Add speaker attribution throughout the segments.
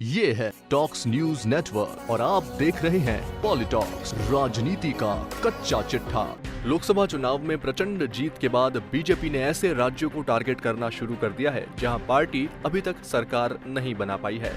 Speaker 1: ये है talks news network और आप देख रहे हैं पॉलिटॉक्स, राजनीति का कच्चा चिट्ठा। लोकसभा चुनाव में प्रचंड जीत के बाद बीजेपी ने ऐसे राज्यों को टारगेट करना शुरू कर दिया है जहां पार्टी अभी तक सरकार नहीं बना पाई है।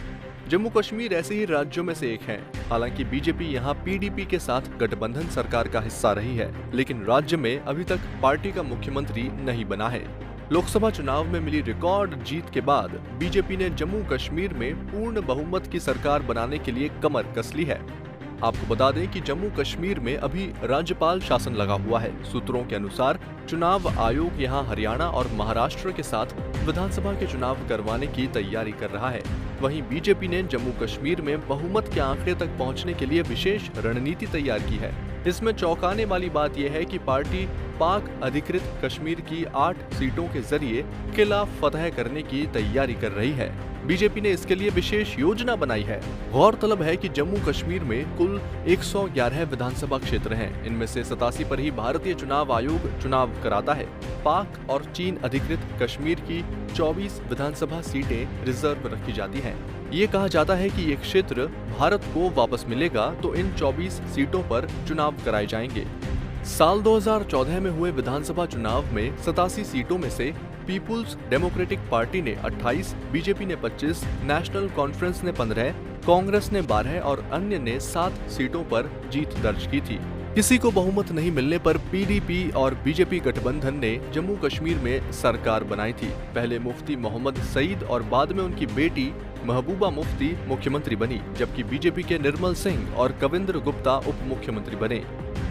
Speaker 1: जम्मू कश्मीर ऐसे ही राज्यों में से एक है। हालांकि बीजेपी यहां पीडीपी के साथ गठबंधन सरकार का हिस्सा रही है, लेकिन राज्य में अभी तक पार्टी का मुख्यमंत्री नहीं बना है। लोकसभा चुनाव में मिली रिकॉर्ड जीत के बाद बीजेपी ने जम्मू कश्मीर में पूर्ण बहुमत की सरकार बनाने के लिए कमर कस ली है। आपको बता दें कि जम्मू कश्मीर में अभी राज्यपाल शासन लगा हुआ है। सूत्रों के अनुसार चुनाव आयोग यहां हरियाणा और महाराष्ट्र के साथ विधानसभा के चुनाव करवाने की तैयारी कर रहा है। वहीं बीजेपी ने जम्मू कश्मीर में बहुमत के आंकड़े तक पहुंचने के लिए विशेष रणनीति तैयार की है। इसमें चौंकाने वाली बात यह है कि पार्टी पाक अधिकृत कश्मीर की 8 सीटों के जरिए किला फतह करने की तैयारी कर रही है। बीजेपी ने इसके लिए विशेष योजना बनाई है। गौरतलब है कि जम्मू कश्मीर में कुल 111 विधानसभा क्षेत्र हैं। इनमें से 87 पर ही भारतीय चुनाव आयोग चुनाव कराता है। पाक और चीन अधिकृत कश्मीर की 24 विधानसभा सीटें रिजर्व रखी जाती हैं। ये कहा जाता है कि ये क्षेत्र भारत को वापस मिलेगा तो इन 24 सीटों पर चुनाव कराए जाएंगे। साल 2014 में हुए विधानसभा चुनाव में 87 सीटों में से पीपुल्स डेमोक्रेटिक पार्टी ने 28, बीजेपी ने 25, नेशनल कॉन्फ्रेंस ने 15, कांग्रेस ने 12 और अन्य ने 7 सीटों पर जीत दर्ज की थी। किसी को बहुमत नहीं मिलने पर पीडीपी और बीजेपी गठबंधन ने जम्मू कश्मीर में सरकार बनाई थी। पहले मुफ्ती मोहम्मद सईद और बाद में उनकी बेटी महबूबा मुफ्ती मुख्यमंत्री बनी, जबकि बीजेपी के निर्मल सिंह और कविंद्र गुप्ता उप मुख्यमंत्री बने।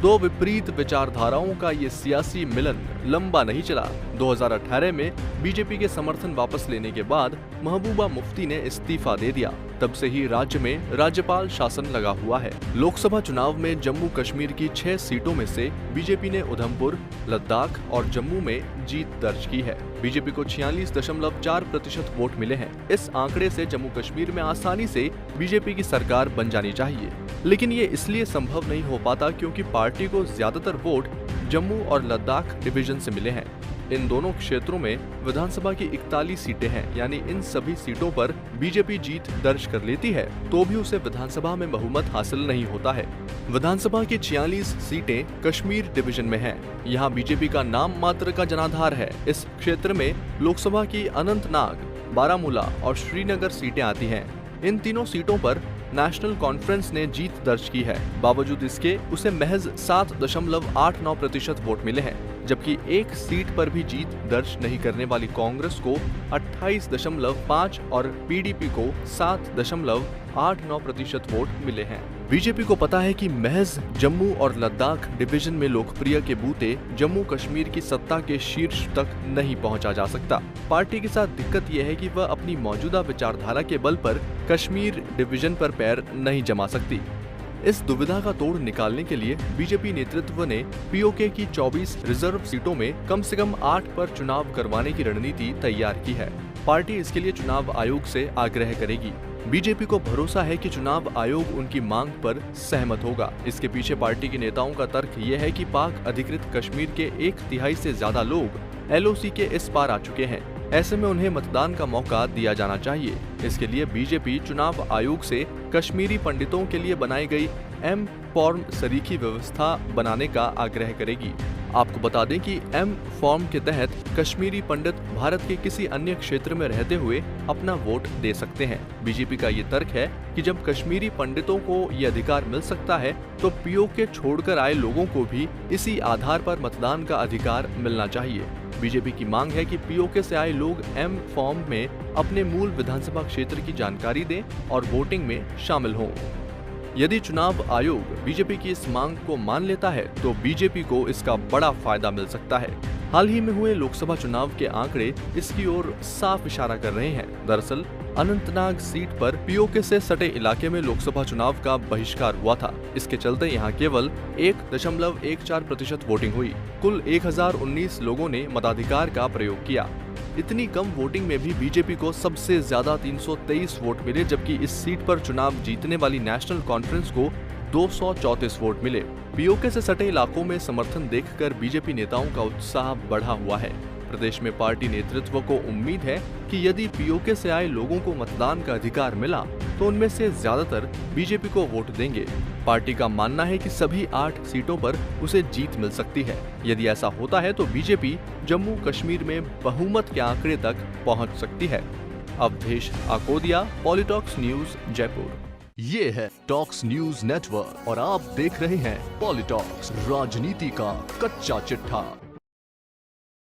Speaker 1: दो विपरीत विचारधाराओं का ये सियासी मिलन लंबा नहीं चला। 2018 में बीजेपी के समर्थन वापस लेने के बाद महबूबा मुफ्ती ने इस्तीफा दे दिया। तब से ही राज्य में राज्यपाल शासन लगा हुआ है। लोकसभा चुनाव में जम्मू कश्मीर की 6 सीटों में से बीजेपी ने उधमपुर, लद्दाख और जम्मू में जीत दर्ज की है। बीजेपी को 46.4% वोट मिले हैं। इस आंकड़े से जम्मू कश्मीर में आसानी से बीजेपी की सरकार बन जानी चाहिए, लेकिन ये इसलिए संभव नहीं हो पाता क्योंकि पार्टी को ज्यादातर वोट जम्मू और लद्दाख डिवीजन से मिले हैं। इन दोनों क्षेत्रों में विधानसभा की 41 सीटें हैं, यानी इन सभी सीटों पर बीजेपी जीत दर्ज कर लेती है तो भी उसे विधानसभा में बहुमत हासिल नहीं होता है। विधानसभा की 46 सीटें कश्मीर डिवीजन में हैं। यहाँ बीजेपी का नाम मात्र का जनाधार है। इस क्षेत्र में लोकसभा की अनंतनाग, बारामूला और श्रीनगर सीटें आती हैं। इन तीनों सीटों पर नेशनल कॉन्फ्रेंस ने जीत दर्ज की है। बावजूद इसके उसे महज 7.89% वोट मिले हैं, जबकि एक सीट पर भी जीत दर्ज नहीं करने वाली कांग्रेस को 28.5 और पीडीपी को 7.89% वोट मिले हैं। बीजेपी को पता है कि महज जम्मू और लद्दाख डिवीजन में लोकप्रिय के बूते जम्मू कश्मीर की सत्ता के शीर्ष तक नहीं पहुंचा जा सकता। पार्टी के साथ दिक्कत यह है कि वह अपनी मौजूदा विचारधारा के बल पर कश्मीर डिवीजन पर पैर नहीं जमा सकती। इस दुविधा का तोड़ निकालने के लिए बीजेपी नेतृत्व ने पीओके की 24 रिजर्व सीटों में कम से कम 8 पर चुनाव करवाने की रणनीति तैयार की है। पार्टी इसके लिए चुनाव आयोग से आग्रह करेगी। बीजेपी को भरोसा है कि चुनाव आयोग उनकी मांग पर सहमत होगा। इसके पीछे पार्टी के नेताओं का तर्क ये है कि पाक अधिकृत कश्मीर के 1/3 से ज्यादा लोग एलओसी के इस पार आ चुके हैं। ऐसे में उन्हें मतदान का मौका दिया जाना चाहिए। इसके लिए बीजेपी चुनाव आयोग से कश्मीरी पंडितों के लिए बनाई गई एम फॉर्म सरीखी व्यवस्था बनाने का आग्रह करेगी। आपको बता दें कि एम फॉर्म के तहत कश्मीरी पंडित भारत के किसी अन्य क्षेत्र में रहते हुए अपना वोट दे सकते हैं। बीजेपी का ये तर्क है कि जब कश्मीरी पंडितों को ये अधिकार मिल सकता है तो पीओके छोड़कर आए लोगों को भी इसी आधार पर मतदान का अधिकार मिलना चाहिए। बीजेपी की मांग है कि पीओके से आए लोग एम फॉर्म में अपने मूल विधानसभा क्षेत्र की जानकारी दें और वोटिंग में शामिल हों। यदि चुनाव आयोग बीजेपी की इस मांग को मान लेता है तो बीजेपी को इसका बड़ा फायदा मिल सकता है। हाल ही में हुए लोकसभा चुनाव के आंकड़े इसकी ओर साफ इशारा कर रहे हैं। दरअसल अनंतनाग सीट पर पीओके से सटे इलाके में लोकसभा चुनाव का बहिष्कार हुआ था। इसके चलते यहाँ केवल 1.14% वोटिंग हुई। कुल 1019 लोगों ने मताधिकार का प्रयोग किया। इतनी कम वोटिंग में भी बीजेपी को सबसे ज्यादा 323 वोट मिले, जबकि इस सीट पर चुनाव जीतने वाली नेशनल कॉन्फ्रेंस को 234 वोट मिले। पीओके से सटे इलाकों में समर्थन देखकर बीजेपी नेताओं का उत्साह बढ़ा हुआ है। प्रदेश में पार्टी नेतृत्व को उम्मीद है कि यदि पीओके से आए लोगों को मतदान का अधिकार मिला तो उनमें से ज्यादातर बीजेपी को वोट देंगे। पार्टी का मानना है कि सभी 8 सीटों पर उसे जीत मिल सकती है। यदि ऐसा होता है तो बीजेपी जम्मू कश्मीर में बहुमत के आंकड़े तक पहुंच सकती है। अवधेश आकोदिया, पॉलिटॉक्स न्यूज, जयपुर। ये है टॉक्स न्यूज नेटवर्क और आप देख रहे हैं पॉलिटॉक्स, राजनीति का कच्चा चिट्ठा।